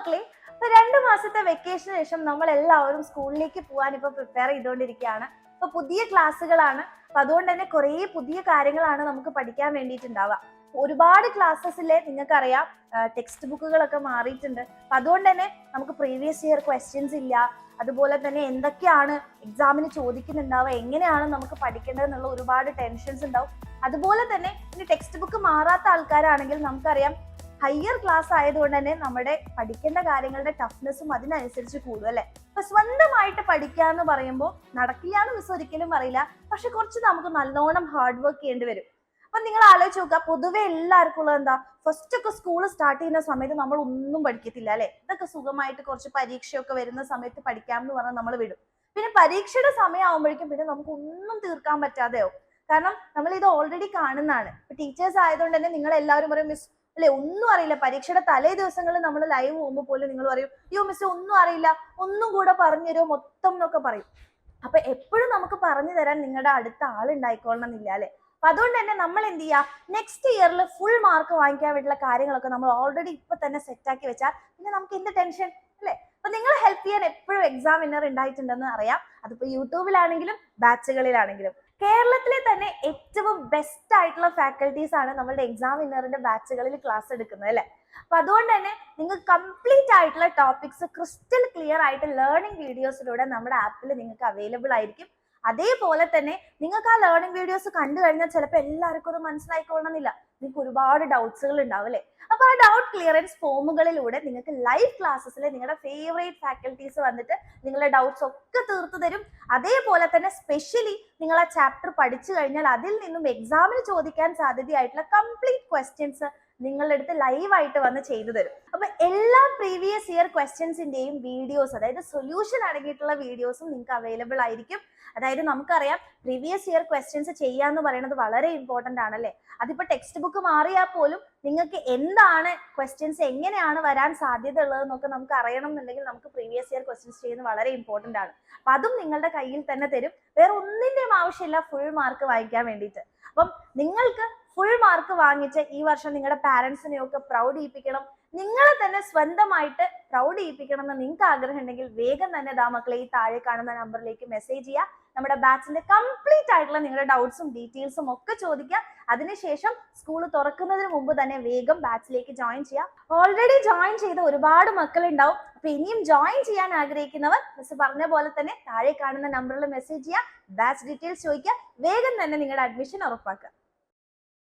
മക്കളെ, ഇപ്പൊ 2 മാസത്തെ വെക്കേഷന് ശേഷം നമ്മൾ എല്ലാവരും സ്കൂളിലേക്ക് പോകാൻ ഇപ്പൊ പ്രിപ്പയർ ചെയ്തുകൊണ്ടിരിക്കുകയാണ്. ഇപ്പൊ പുതിയ ക്ലാസ്സുകളാണ്. അപ്പൊ അതുകൊണ്ട് തന്നെ കുറെ പുതിയ കാര്യങ്ങളാണ് നമുക്ക് പഠിക്കാൻ വേണ്ടിയിട്ടുണ്ടാവുക. ഒരുപാട് ക്ലാസ്സസിലെ നിങ്ങൾക്കറിയാം ടെക്സ്റ്റ് ബുക്കുകളൊക്കെ മാറിയിട്ടുണ്ട്. അപ്പൊ അതുകൊണ്ട് തന്നെ നമുക്ക് പ്രീവിയസ് ഇയർ ക്വസ്റ്റ്യൻസ് ഇല്ല. അതുപോലെ തന്നെ എന്തൊക്കെയാണ് എക്സാമിന് ചോദിക്കുന്നുണ്ടാവുക, എങ്ങനെയാണ് നമുക്ക് പഠിക്കേണ്ടത് എന്നുള്ള ഒരുപാട് ടെൻഷൻസ് ഉണ്ടാവും. അതുപോലെ തന്നെ ഇനി ടെക്സ്റ്റ് ബുക്ക് മാറാത്ത ആൾക്കാരാണെങ്കിൽ നമുക്കറിയാം ഹയർ ക്ലാസ് ആയതുകൊണ്ട് തന്നെ നമ്മുടെ പഠിക്കേണ്ട കാര്യങ്ങളുടെ ടഫ്നെസ്സും അതിനനുസരിച്ച് കൂടും അല്ലെ. അപ്പൊ സ്വന്തമായിട്ട് പഠിക്കുക എന്ന് പറയുമ്പോൾ നടക്കില്ല എന്ന് മിസ് ഒരിക്കലും പറയില്ല. പക്ഷെ കുറച്ച് നമുക്ക് നല്ലോണം ഹാർഡ് വർക്ക് ചെയ്യേണ്ടി വരും. അപ്പൊ നിങ്ങൾ ആലോചിച്ച് നോക്കുക, പൊതുവെ എല്ലാവർക്കും ഉള്ളത് എന്താ, ഫസ്റ്റ് ഒക്കെ സ്കൂൾ സ്റ്റാർട്ട് ചെയ്യുന്ന സമയത്ത് നമ്മൾ ഒന്നും പഠിക്കത്തില്ല അല്ലെ. ഇതൊക്കെ സുഖമായിട്ട് കുറച്ച് പരീക്ഷയൊക്കെ വരുന്ന സമയത്ത് പഠിക്കാം എന്ന് പറഞ്ഞാൽ നമ്മൾ വിടും. പിന്നെ പരീക്ഷയുടെ സമയം ആവുമ്പോഴേക്കും പിന്നെ നമുക്ക് ഒന്നും തീർക്കാൻ പറ്റാതെയാവും. കാരണം നമ്മൾ ഇത് ഓൾറെഡി കാണുന്നതാണ്. ഇപ്പൊ ടീച്ചേഴ്സ് ആയതുകൊണ്ട് തന്നെ നിങ്ങൾ എല്ലാവരും പറയും മിസ് അല്ലെ ഒന്നും അറിയില്ല. പരീക്ഷയുടെ തലേ ദിവസങ്ങളിൽ നമ്മൾ ലൈവ് പോകുമ്പോൾ പോലും നിങ്ങൾ പറയും അയ്യോ മിസ് ഒന്നും അറിയില്ല, ഒന്നും കൂടെ പറഞ്ഞു തരുമോ മൊത്തം എന്നൊക്കെ പറയും. അപ്പൊ എപ്പോഴും നമുക്ക് പറഞ്ഞു തരാൻ നിങ്ങളുടെ അടുത്ത ആളുണ്ടായിക്കൊള്ളണം എന്നില്ല അല്ലെ. അപ്പൊ അതുകൊണ്ട് തന്നെ നമ്മൾ എന്ത് ചെയ്യുക, നെക്സ്റ്റ് ഇയറിൽ ഫുൾ മാർക്ക് വാങ്ങിക്കാൻ വേണ്ടിയുള്ള കാര്യങ്ങളൊക്കെ നമ്മൾ ഓൾറെഡി ഇപ്പൊ തന്നെ സെറ്റ് ആക്കി വെച്ചാൽ പിന്നെ നമുക്ക് എന്ത് ടെൻഷൻ അല്ലെ. അപ്പൊ നിങ്ങളെ ഹെൽപ്പ് ചെയ്യാൻ എപ്പോഴും എക്സാം വിന്നർ ഉണ്ടായിട്ടുണ്ടെന്ന് അറിയാം. അതിപ്പോ യൂട്യൂബിലാണെങ്കിലും ബാച്ചുകളിലാണെങ്കിലും. കേരളത്തിലെ തന്നെ ഏറ്റവും ബെസ്റ്റ് ആയിട്ടുള്ള ഫാക്കൽറ്റീസ് ആണ് നമ്മുടെ എക്സാം വിന്നറിന്റെ ബാച്ചുകളിൽ ക്ലാസ് എടുക്കുന്നത് അല്ലെ. അപ്പൊ അതുകൊണ്ട് തന്നെ നിങ്ങൾക്ക് കംപ്ലീറ്റ് ആയിട്ടുള്ള ടോപ്പിക്സ് ക്രിസ്റ്റൽ ക്ലിയർ ആയിട്ട് ലേണിംഗ് വീഡിയോസിലൂടെ നമ്മുടെ ആപ്പിൽ നിങ്ങൾക്ക് അവൈലബിൾ ആയിരിക്കും. അതേപോലെ തന്നെ നിങ്ങൾക്ക് ആ ലേണിംഗ് വീഡിയോസ് കണ്ടു കഴിഞ്ഞാൽ ചിലപ്പോൾ എല്ലാവർക്കും അത് മനസ്സിലായിക്കൊള്ളണമെന്നില്ല. നിങ്ങൾക്ക് ഒരുപാട് ഡൗട്ട്സുകൾ ഉണ്ടാവും അല്ലെ. അപ്പൊ ആ ഡൗട്ട് ക്ലിയറൻസ് ഫോമുകളിലൂടെ നിങ്ങൾക്ക് ലൈവ് ക്ലാസ്സസിൽ നിങ്ങളുടെ ഫേവറേറ്റ് ഫാക്കൽറ്റീസ് വന്നിട്ട് നിങ്ങളുടെ ഡൗട്ട്സ് ഒക്കെ തീർത്തു തരും. അതേപോലെ തന്നെ സ്പെഷ്യലി നിങ്ങൾ ആ ചാപ്റ്റർ പഠിച്ചു കഴിഞ്ഞാൽ അതിൽ നിന്നും എക്സാമിന് ചോദിക്കാൻ സാധ്യതയായിട്ടുള്ള കംപ്ലീറ്റ് ക്വസ്റ്റ്യൻസ് നിങ്ങളുടെ അടുത്ത് ലൈവായിട്ട് വന്ന് ചെയ്തു തരും. അപ്പൊ എല്ലാ പ്രീവിയസ് ഇയർ ക്വസ്റ്റ്യൻസിന്റെയും വീഡിയോസ്, അതായത് സൊല്യൂഷൻ അടങ്ങിയിട്ടുള്ള വീഡിയോസും നിങ്ങൾക്ക് അവൈലബിൾ ആയിരിക്കും. അതായത് നമുക്കറിയാം പ്രീവിയസ് ഇയർ ക്വസ്റ്റ്യൻസ് ചെയ്യാന്ന് പറയുന്നത് വളരെ ഇമ്പോർട്ടന്റ് ആണല്ലേ. അതിപ്പോ ടെക്സ്റ്റ് ബുക്ക് മാറിയാൽ പോലും നിങ്ങൾക്ക് എന്താണ് ക്വസ്റ്റ്യൻസ്, എങ്ങനെയാണ് വരാൻ സാധ്യത ഉള്ളതെന്നൊക്കെ നമുക്ക് അറിയണം എന്നുണ്ടെങ്കിൽ നമുക്ക് പ്രീവിയസ് ഇയർ ക്വസ്റ്റ്യൻസ് ചെയ്യുന്നത് വളരെ ഇമ്പോർട്ടന്റ് ആണ്. അപ്പൊ അതും നിങ്ങളുടെ കയ്യിൽ തന്നെ തരും. വേറെ ഒന്നിന്റെയും ആവശ്യമില്ല ഫുൾ മാർക്ക് വാങ്ങിക്കാൻ വേണ്ടിയിട്ട്. അപ്പം നിങ്ങൾക്ക് ഫുൾ മാർക്ക് വാങ്ങിച്ച് ഈ വർഷം നിങ്ങളുടെ പാരന്റ്സിനെയൊക്കെ പ്രൗഡ് ചെയ്യിപ്പിക്കണം, നിങ്ങളെ തന്നെ സ്വന്തമായിട്ട് പ്രൗഡ് ചെയ്യിപ്പിക്കണം എന്ന് നിങ്ങൾക്ക് ആഗ്രഹം ഉണ്ടെങ്കിൽ വേഗം തന്നെ മക്കളെ ഈ താഴെ കാണുന്ന നമ്പറിലേക്ക് മെസ്സേജ് ചെയ്യുക. നമ്മുടെ ബാച്ചിന്റെ കംപ്ലീറ്റ് ആയിട്ടുള്ള നിങ്ങളുടെ ഡൗട്ട്സും ഡീറ്റെയിൽസും ഒക്കെ ചോദിക്കുക. അതിനുശേഷം സ്കൂൾ തുറക്കുന്നതിന് മുമ്പ് തന്നെ വേഗം ബാച്ചിലേക്ക് ജോയിൻ ചെയ്യുക. ഓൾറെഡി ജോയിൻ ചെയ്ത ഒരുപാട് മക്കൾ ഉണ്ടാവും. അപ്പൊ ഇനിയും ജോയിൻ ചെയ്യാൻ ആഗ്രഹിക്കുന്നവർ മിസ് പറഞ്ഞ പോലെ തന്നെ താഴെ കാണുന്ന നമ്പറിൽ മെസ്സേജ് ചെയ്യുക, ബാച്ച് ഡീറ്റെയിൽസ് ചോദിക്കുക, വേഗം തന്നെ നിങ്ങളുടെ അഡ്മിഷൻ ഉറപ്പാക്കുക.